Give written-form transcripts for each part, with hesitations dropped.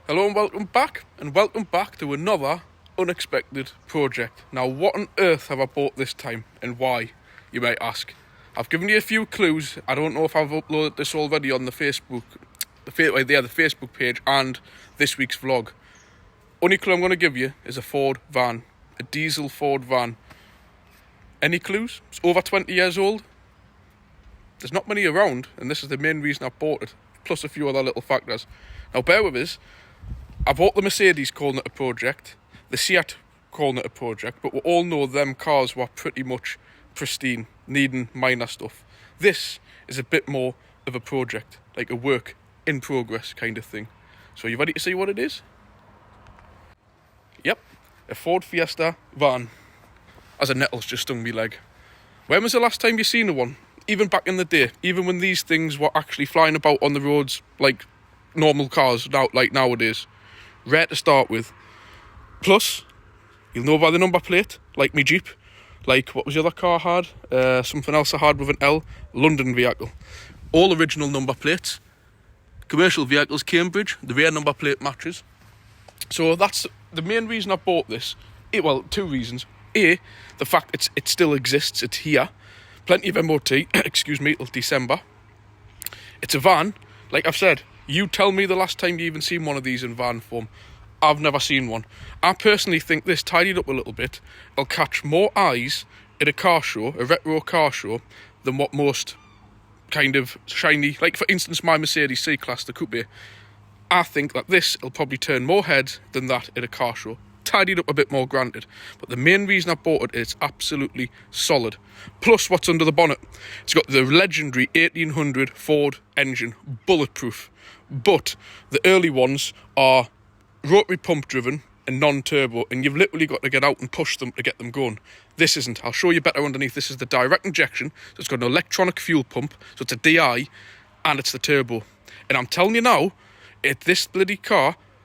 Hello and welcome back to another unexpected project. Now, what on earth have I bought this time and why, you might ask? I've given you a few clues. I don't know if I've uploaded this already on the Facebook page and this week's vlog. Only clue I'm going to give you is a Ford van, a diesel Ford van. Any clues? It's over 20 years old. There's not many around, and this is the main reason I bought it, plus a few other little factors. Now, bear with us. I bought the Mercedes calling it a project, the Seat calling it a project, but we all know them cars were pretty much pristine, needing minor stuff. This is a bit more of a project, like a work in progress kind of thing. So you ready to see what it is? Yep, a Ford Fiesta van. As a nettle's just stung me leg. When was the last time you seen one? Even back in the day, even when these things were actually flying about on the roads like normal cars now, like nowadays. Rare to start with. Plus, you'll know by the number plate, like me Jeep, like what was the other car I had? Something else I had with an L, London vehicle. All original number plates. Commercial vehicles, Cambridge, the rear number plate matches. So that's the main reason I bought this. Well, two reasons. A, the fact it still exists, it's here. Plenty of MOT, till December. It's a van, like I've said. You tell me the last time you even seen one of these in van form. I've never seen one. I personally think this, tidied up a little bit, will catch more eyes at a car show, a retro car show, than what most kind of shiny, like for instance my Mercedes C-Class, the coupe. I think that this will probably turn more heads than that at a car show. Tidied up a bit more, granted, but the main reason I bought it is it's absolutely solid. Plus, what's under the bonnet? It's got the legendary 1800 Ford engine, bulletproof. But the early ones are rotary pump driven and non-turbo, and you've literally got to get out and push them to get them going. This isn't. I'll show you better underneath. This is the direct injection, so it's got an electronic fuel pump, so it's a DI, and it's the turbo. And I'm telling you now, this bloody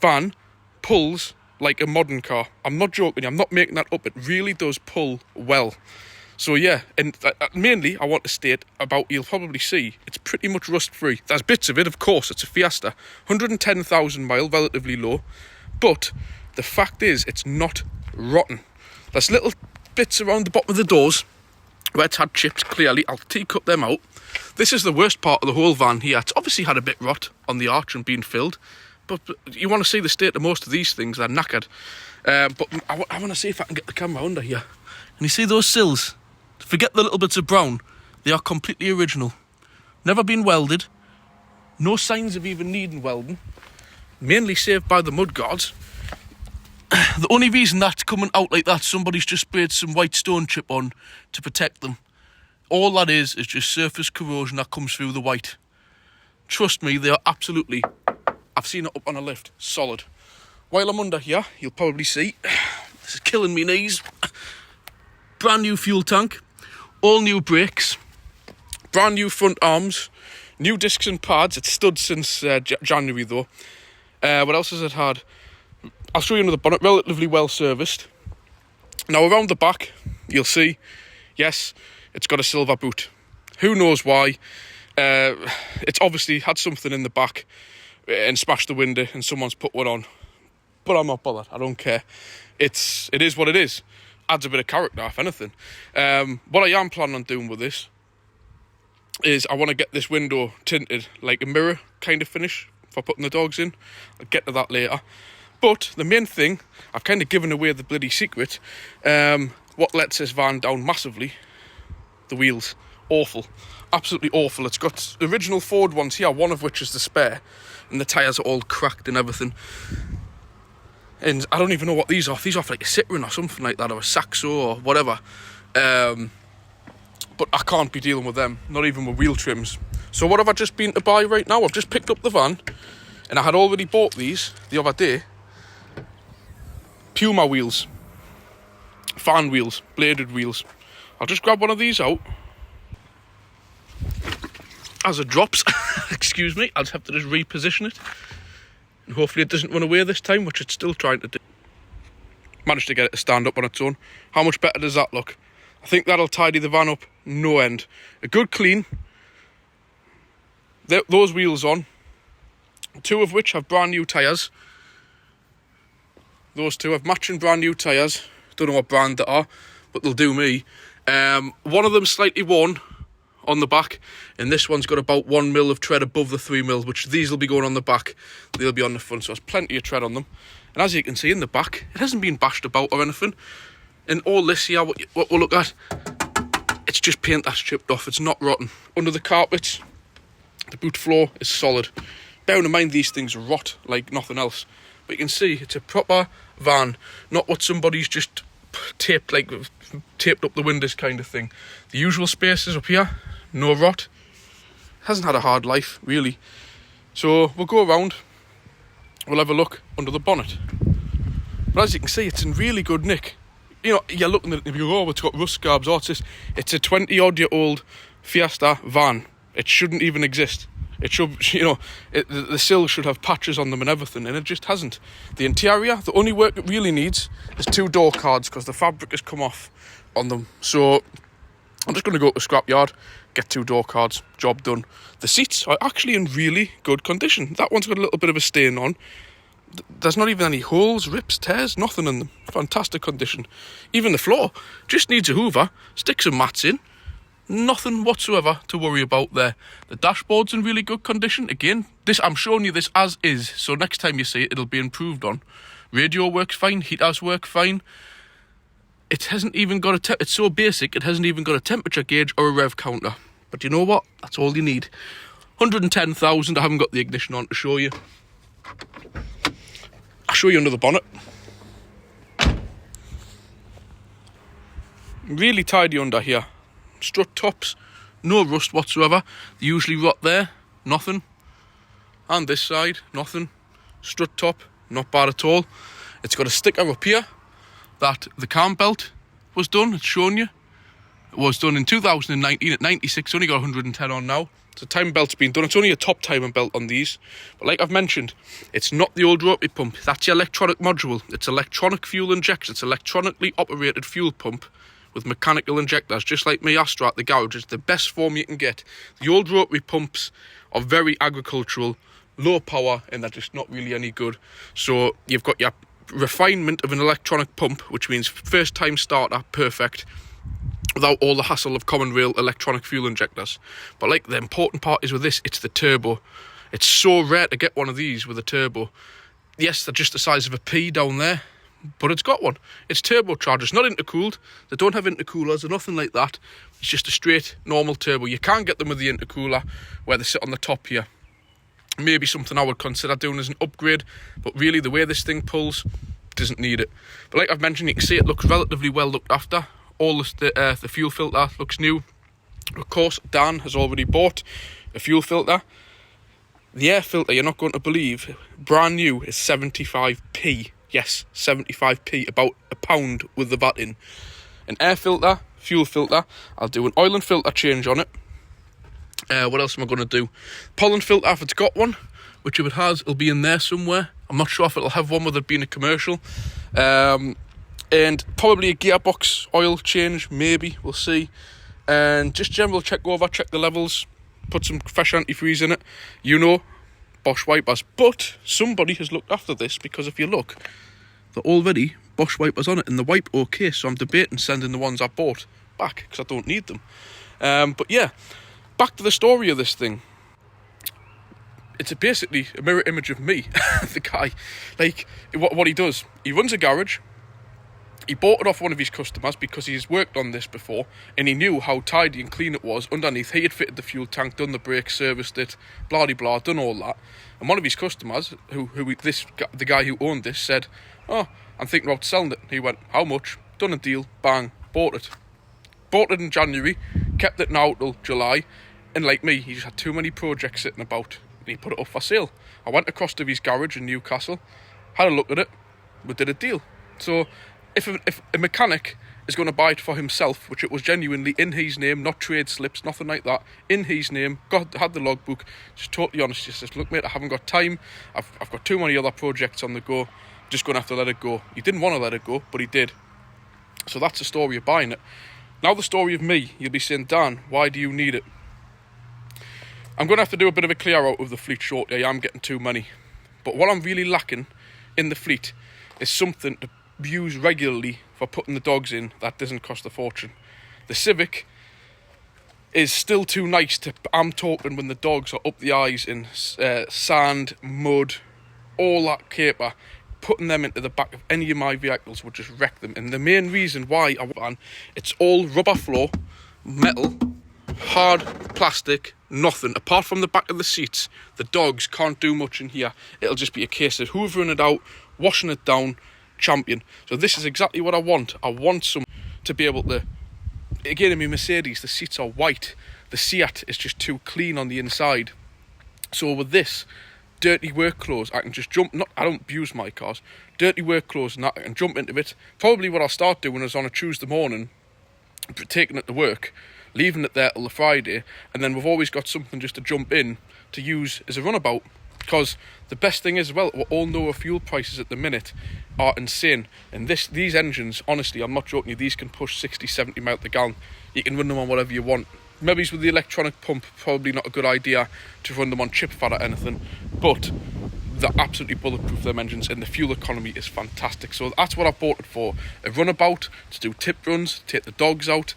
van pulls like a modern car. I'm not joking, I'm not making that up. It really does pull well. So yeah, and mainly I want to state about, you'll probably see, it's pretty much rust-free. There's bits of it, of course, it's a Fiesta. 110,000 mile, relatively low. But the fact is, it's not rotten. There's little bits around the bottom of the doors where it's had chips, clearly. I'll teacup them out. This is the worst part of the whole van here. It's obviously had a bit rot on the arch and been filled. But you want to see the state of most of these things, they're knackered. But I want to see if I can get the camera under here. And you see those sills? Forget the little bits of brown. They are completely original. Never been welded. No signs of even needing welding. Mainly saved by the mud guards. The only reason that's coming out like that, somebody's just sprayed some white stone chip on to protect them. All that is just surface corrosion that comes through the white. Trust me, they are absolutely... I've seen it up on a lift. Solid. While I'm under here, you'll probably see... This is killing me knees. Brand new fuel tank. All new brakes. Brand new front arms. New discs and pads. It's stood since January though. What else has it had? I'll show you another bonnet. Relatively well serviced. Now around the back, you'll see... Yes, it's got a silver boot. Who knows why? It's obviously had something in the back and smashed the window and someone's put one on, but I'm not bothered. I don't care. It is what it is. Adds a bit of character, if anything. What I am planning on doing with this is I want to get this window tinted like a mirror kind of finish for putting the dogs in. I'll get to that later. But the main thing, I've kind of given away the bloody secret. What lets this van down massively, the wheels. Awful. Absolutely awful. It's got original Ford ones here, one of which is the spare, and the tyres are all cracked and everything. And I don't even know what these are. These are like a Citroen or something like that, or a Saxo or whatever. But I can't be dealing with them, not even with wheel trims. So what have I just been to buy right now? I've just picked up the van, and I had already bought these the other day. Puma wheels. Fan wheels. Bladed wheels. I'll just grab one of these out. As it drops, excuse me, I'll just have to just reposition it. And hopefully it doesn't run away this time, which it's still trying to do. Managed to get it to stand up on its own. How much better does that look? I think that'll tidy the van up no end. A good clean. Those wheels on. Two of which have brand new tyres. Those two have matching brand new tyres. Don't know what brand they are, but they'll do me. One of them's slightly worn on the back, and this one's got about 1 mil of tread above the 3 mil, which these will be going on the back. They'll be on the front, so there's plenty of tread on them. And as you can see in the back, it hasn't been bashed about or anything. And all this here, what we'll look at, it's just paint that's chipped off. It's not rotten. Under the carpets, the boot floor is solid. Bearing in mind these things rot like nothing else. But you can see it's a proper van, not what somebody's just taped up the windows kind of thing. The usual spaces up here, no rot. Hasn't had a hard life, really. So we'll go around, we'll have a look under the bonnet. But as you can see, it's in really good nick. You know, you're looking at it and you go, oh, it's got rust scabs. Oh, it's a 20-odd-year-old Fiesta van. It shouldn't even exist. It should, you know, the sill should have patches on them and everything, and it just hasn't. The interior, the only work it really needs is 2 door cards, because the fabric has come off on them. So I'm just going to go to the scrapyard, get 2 door cards, job done. The seats are actually in really good condition. That one's got a little bit of a stain on. There's not even any holes, rips, tears, nothing in them. Fantastic condition. Even the floor just needs a hoover, stick some mats in. Nothing whatsoever to worry about there. The dashboard's in really good condition. Again, I'm showing you this as is, so next time you see it, it'll be improved on. Radio works fine, heaters work fine. It hasn't even got it's so basic, it hasn't even got a temperature gauge or a rev counter. But you know what? That's all you need. 110,000, I haven't got the ignition on to show you. I'll show you under the bonnet. Really tidy under here. Strut tops, no rust whatsoever. They usually rot there, nothing. And this side, nothing. Strut top, not bad at all. It's got a sticker up here that the cam belt was done. It's shown you. It was done in 2019 at 96. Only got 110 on now. So time belt's been done. It's only a top timing belt on these. But like I've mentioned, it's not the old rotary pump. That's your electronic module. It's electronic fuel injection. It's electronically operated fuel pump with mechanical injectors, just like my Astra at the garage. It's the best form you can get. The old rotary pumps are very agricultural, low power, and they're just not really any good. So you've got your refinement of an electronic pump, which means first time starter, perfect, without all the hassle of common rail electronic fuel injectors. But like the important part is with this, it's the turbo. It's so rare to get one of these with a turbo. Yes, they're just the size of a pea down there, but it's got one. It's turbocharged. It's not intercooled. They don't have intercoolers or nothing like that. It's just a straight normal turbo. You can get them with the intercooler where they sit on the top here. Maybe something I would consider doing as an upgrade, but really the way this thing pulls doesn't need it. But like I've mentioned, you can see it looks relatively well looked after. All the fuel filter looks new. Of course, Dan has already bought a fuel filter. The air filter, you're not going to believe, brand new, is 75p. Yes, 75p, about £1 with the VAT in. An air filter, fuel filter. I'll do an oil and filter change on it. What else am I going to do? Pollen filter, if it's got one, which if it has, it'll be in there somewhere. I'm not sure if it'll have one with it being a commercial. And probably a gearbox oil change, maybe, we'll see. And just general check the levels, put some fresh antifreeze in it. You know, Bosch wipers. But somebody has looked after this, because if you look, they're already Bosch wipers on it, and the wipe okay, so I'm debating sending the ones I bought back, because I don't need them. But yeah, back to the story of this thing. It's basically a mirror image of me, the guy. Like, what he does, he runs a garage. He bought it off one of his customers because he's worked on this before, and he knew how tidy and clean it was underneath. He had fitted the fuel tank, done the brakes, serviced it, blah de blah, done all that. And one of his customers, the guy who owned this, said, "Oh, I'm thinking about selling it." He went, "How much?" Done a deal, bang, bought it. Bought it in January, kept it now till July, and like me, he just had too many projects sitting about, and he put it up for sale. I went across to his garage in Newcastle, had a look at it, we did a deal. So if a mechanic is going to buy it for himself, which it was genuinely in his name, not trade slips, nothing like that, in his name, had the logbook, just totally honest, just says, "Look mate, I haven't got time, I've got too many other projects on the go, just going to have to let it go." He didn't want to let it go, but he did. So that's the story of buying it. Now the story of me. You'll be saying, "Dan, why do you need it?" I'm going to have to do a bit of a clear out of the fleet shortly. I am getting too many. But what I'm really lacking in the fleet is something to use regularly for putting the dogs in that doesn't cost a fortune. The Civic is still too nice to, I'm talking when the dogs are up the eyes in sand, mud, all that caper. Putting them into the back of any of my vehicles would just wreck them. And the main reason why I want, it's all rubber floor, metal, hard plastic, nothing apart from the back of the seats. The dogs can't do much in here. It'll just be a case of hoovering it out, washing it down, champion. So this is exactly what I want. I want some to be able to, again, in my Mercedes the seats are white, the Seat is just too clean on the inside. So with this dirty work clothes, I can just jump, I don't abuse my cars, dirty work clothes and that, I can jump into it. Probably what I'll start doing is on a Tuesday morning, taking it to work, leaving it there till the Friday, and then we've always got something just to jump in to use as a runabout. Because the best thing is, as well, we all know our fuel prices at the minute are insane, and these engines, honestly, I'm not joking you, these can push 60-70 miles per gallon. You can run them on whatever you want. Maybe with the electronic pump, probably not a good idea to run them on chip fat or anything, but they're absolutely bulletproof, them engines, and the fuel economy is fantastic. So that's what I bought it for, a runabout, to do tip runs, take the dogs out.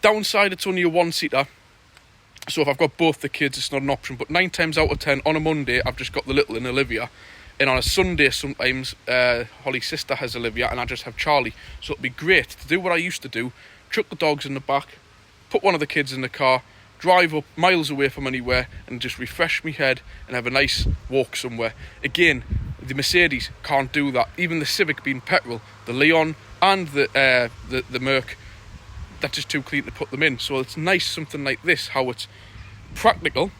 Downside, it's only a one-seater, so if I've got both the kids, it's not an option, but 9 times out of 10, on a Monday, I've just got the little and Olivia, and on a Sunday, sometimes, Holly's sister has Olivia, and I just have Charlie, so it'd be great to do what I used to do, chuck the dogs in the back, put one of the kids in the car, drive up miles away from anywhere and just refresh my head and have a nice walk somewhere. Again, the Mercedes can't do that. Even the Civic being petrol, the Leon and the Merc, that's just too clean to put them in. So it's nice, something like this, how it's practical,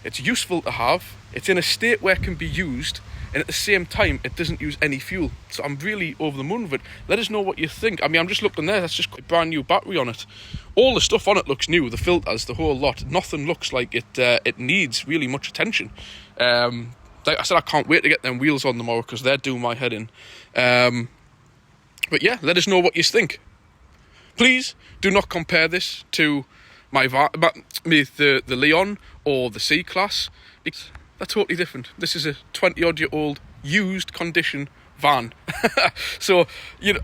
it's useful to have, it's in a state where it can be used, and at the same time it doesn't use any fuel. So I'm really over the moon with it. Let us know what you think. I mean, I'm just looking there, that's just a brand new battery on it. All the stuff on it looks new, the filters, the whole lot. Nothing looks like it needs really much attention. Like I said, I can't wait to get them wheels on tomorrow because they're doing my head in. But yeah, let us know what you think. Please do not compare this to the Leon or the C-Class. They're totally different. This is a 20-odd-year-old used condition van. So you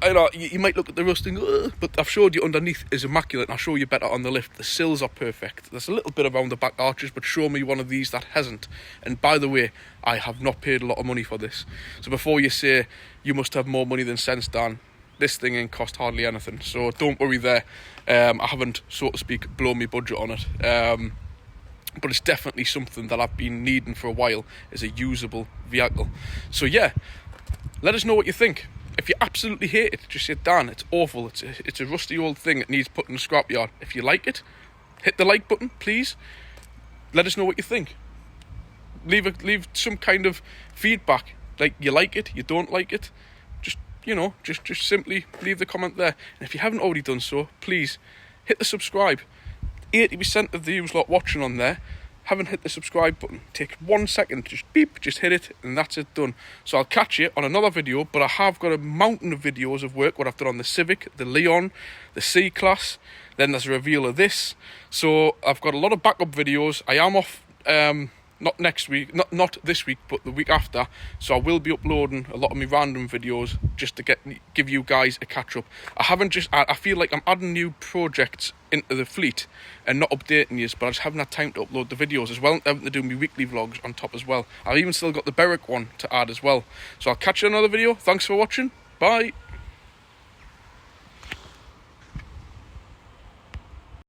might look at the rusting, but I've showed you underneath is immaculate, and I'll show you better on the lift. The sills are perfect. There's a little bit around the back arches, but show me one of these that hasn't. And by the way, I have not paid a lot of money for this, so before you say you must have more money than sense, Dan, this thing ain't cost hardly anything, so don't worry there. I haven't, so to speak, blown my budget on it, but it's definitely something that I've been needing for a while as a usable vehicle. So yeah, let us know what you think. If you absolutely hate it, just say, Dan, it's awful, it's a rusty old thing that needs put in the scrapyard. If you like it, hit the like button, please. Let us know what you think. Leave some kind of feedback, like you like it, you don't like it. Just simply leave the comment there. And if you haven't already done so, please hit the subscribe. 80% of the you lot watching on there haven't hit the subscribe button. Take 1 second, just beep, just hit it, and that's it, done. So I'll catch you on another video, but I have got a mountain of videos of work, what I've done on the Civic, the Leon, the C-Class, then there's a reveal of this. So I've got a lot of backup videos. I am off, not next week, not this week, but the week after. So I will be uploading a lot of my random videos just to give you guys a catch up. I feel like I'm adding new projects into the fleet and not updating you, but I just haven't had time to upload the videos as well, having to do my weekly vlogs on top as well. I've even still got the Berwick one to add as well. So I'll catch you in another video. Thanks for watching. Bye.